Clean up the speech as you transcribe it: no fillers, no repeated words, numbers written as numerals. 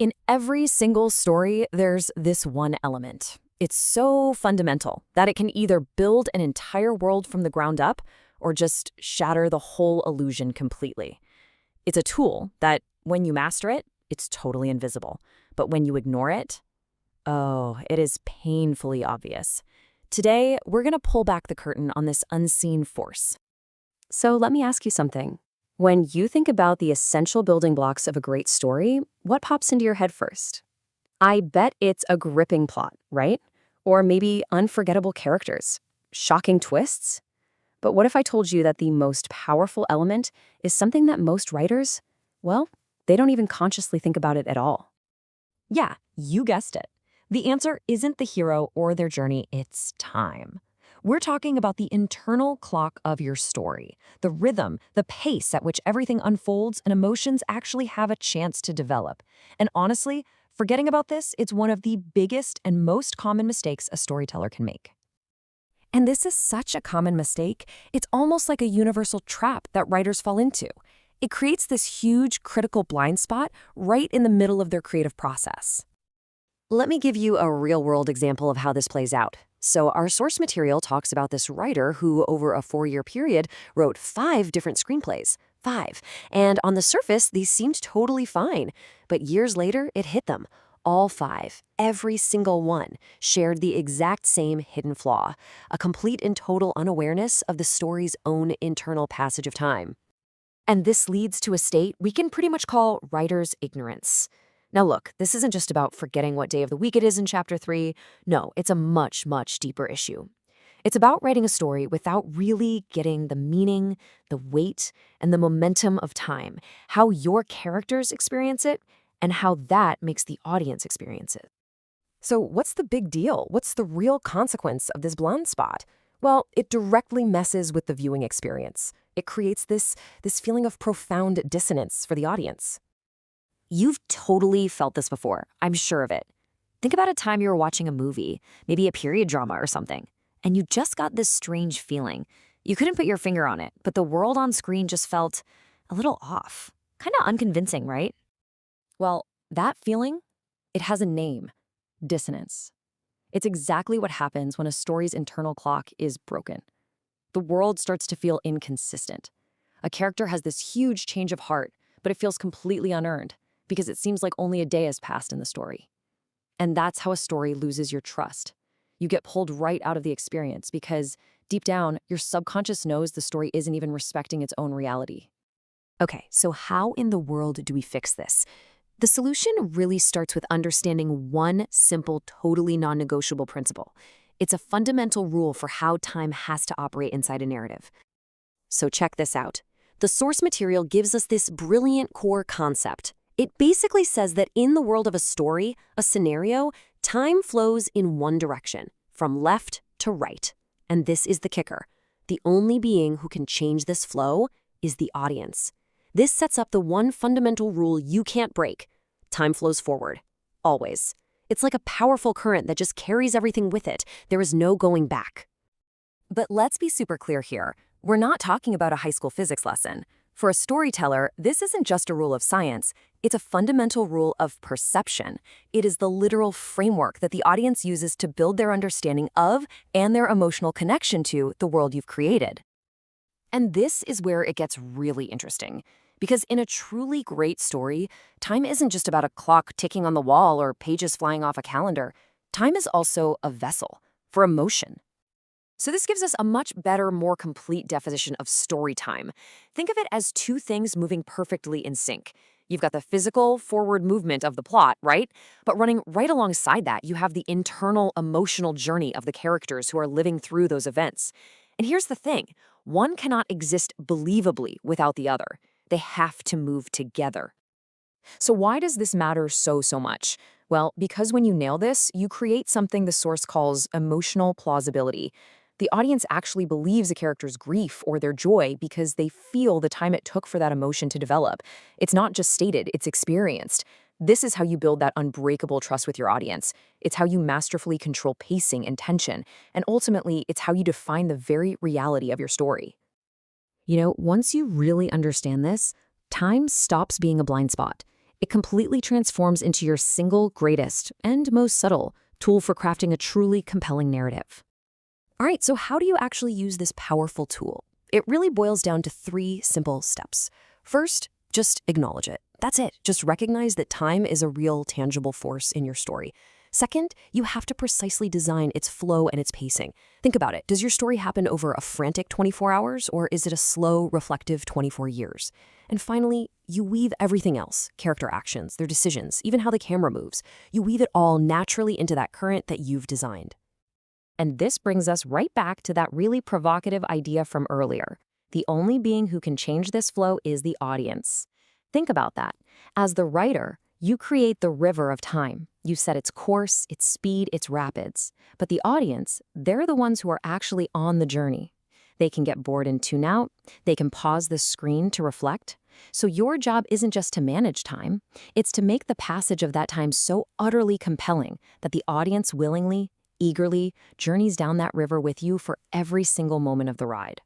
In every single story, there's this one element. It's so fundamental that it can either build an entire world from the ground up or just shatter the whole illusion completely. It's a tool that, when you master it, it's totally invisible. But when you ignore it, oh, it is painfully obvious. Today, we're going to pull back the curtain on this unseen force. So let me ask you something. When you think about the essential building blocks of a great story, what pops into your head first? I bet it's a gripping plot, right? Or maybe unforgettable characters, shocking twists. But what if I told you that the most powerful element is something that most writers, well, they don't even consciously think about it at all? Yeah, you guessed it. The answer isn't the hero or their journey, it's time. We're talking about the internal clock of your story, the rhythm, the pace at which everything unfolds and emotions actually have a chance to develop. And honestly, forgetting about this, it's one of the biggest and most common mistakes a storyteller can make. And this is such a common mistake, it's almost like a universal trap that writers fall into. It creates this huge critical blind spot right in the middle of their creative process. Let me give you a real-world example of how this plays out. So our source material talks about this writer who, over a 4-year period, wrote 5 different screenplays. 5. And on the surface, these seemed totally fine. But years later, it hit them. All 5, every single one, shared the exact same hidden flaw, a complete and total unawareness of the story's own internal passage of time. And this leads to a state we can pretty much call writer's ignorance. Now look, this isn't just about forgetting what day of the week it is in Chapter 3. No, it's a much, much deeper issue. It's about writing a story without really getting the meaning, the weight, and the momentum of time, how your characters experience it, and how that makes the audience experience it. So what's the big deal? What's the real consequence of this blind spot? Well, it directly messes with the viewing experience. It creates this feeling of profound dissonance for the audience. You've totally felt this before, I'm sure of it. Think about a time you were watching a movie, maybe a period drama or something, and you just got this strange feeling. You couldn't put your finger on it, but the world on screen just felt a little off. Kind of unconvincing, right? Well, that feeling, it has a name: dissonance. It's exactly what happens when a story's internal clock is broken. The world starts to feel inconsistent. A character has this huge change of heart, but it feels completely unearned because it seems like only a day has passed in the story. And that's how a story loses your trust. You get pulled right out of the experience because, deep down, your subconscious knows the story isn't even respecting its own reality. Okay, so how in the world do we fix this? The solution really starts with understanding one simple, totally non-negotiable principle. It's a fundamental rule for how time has to operate inside a narrative. So check this out. The source material gives us this brilliant core concept. It basically says that in the world of a story, a scenario, time flows in one direction, from left to right. And this is the kicker. The only being who can change this flow is the audience. This sets up the one fundamental rule you can't break. Time flows forward. Always. It's like a powerful current that just carries everything with it. There is no going back. But let's be super clear here. We're not talking about a high school physics lesson. For a storyteller, this isn't just a rule of science. It's a fundamental rule of perception. It is the literal framework that the audience uses to build their understanding of and their emotional connection to the world you've created. And this is where it gets really interesting. Because in a truly great story, time isn't just about a clock ticking on the wall or pages flying off a calendar. Time is also a vessel for emotion. So this gives us a much better, more complete definition of story time. Think of it as two things moving perfectly in sync. You've got the physical forward movement of the plot, right? But running right alongside that, you have the internal emotional journey of the characters who are living through those events. And here's the thing. One cannot exist believably without the other. They have to move together. So why does this matter so much? Well, because when you nail this, you create something the source calls emotional plausibility. The audience actually believes a character's grief or their joy because they feel the time it took for that emotion to develop. It's not just stated, it's experienced. This is how you build that unbreakable trust with your audience. It's how you masterfully control pacing and tension. And ultimately, it's how you define the very reality of your story. You know, once you really understand this, time stops being a blind spot. It completely transforms into your single greatest and most subtle tool for crafting a truly compelling narrative. All right, so how do you actually use this powerful tool? It really boils down to 3 simple steps. First, just acknowledge it. That's it. Just recognize that time is a real, tangible force in your story. Second, you have to precisely design its flow and its pacing. Think about it. Does your story happen over a frantic 24 hours, or is it a slow, reflective 24 years? And finally, you weave everything else, character actions, their decisions, even how the camera moves. You weave it all naturally into that current that you've designed. And this brings us right back to that really provocative idea from earlier. The only being who can change this flow is the audience. Think about that. As the writer, you create the river of time. You set its course, its speed, its rapids. But the audience, they're the ones who are actually on the journey. They can get bored and tune out. They can pause the screen to reflect. So your job isn't just to manage time. It's to make the passage of that time so utterly compelling that the audience willingly, eagerly journeys down that river with you for every single moment of the ride.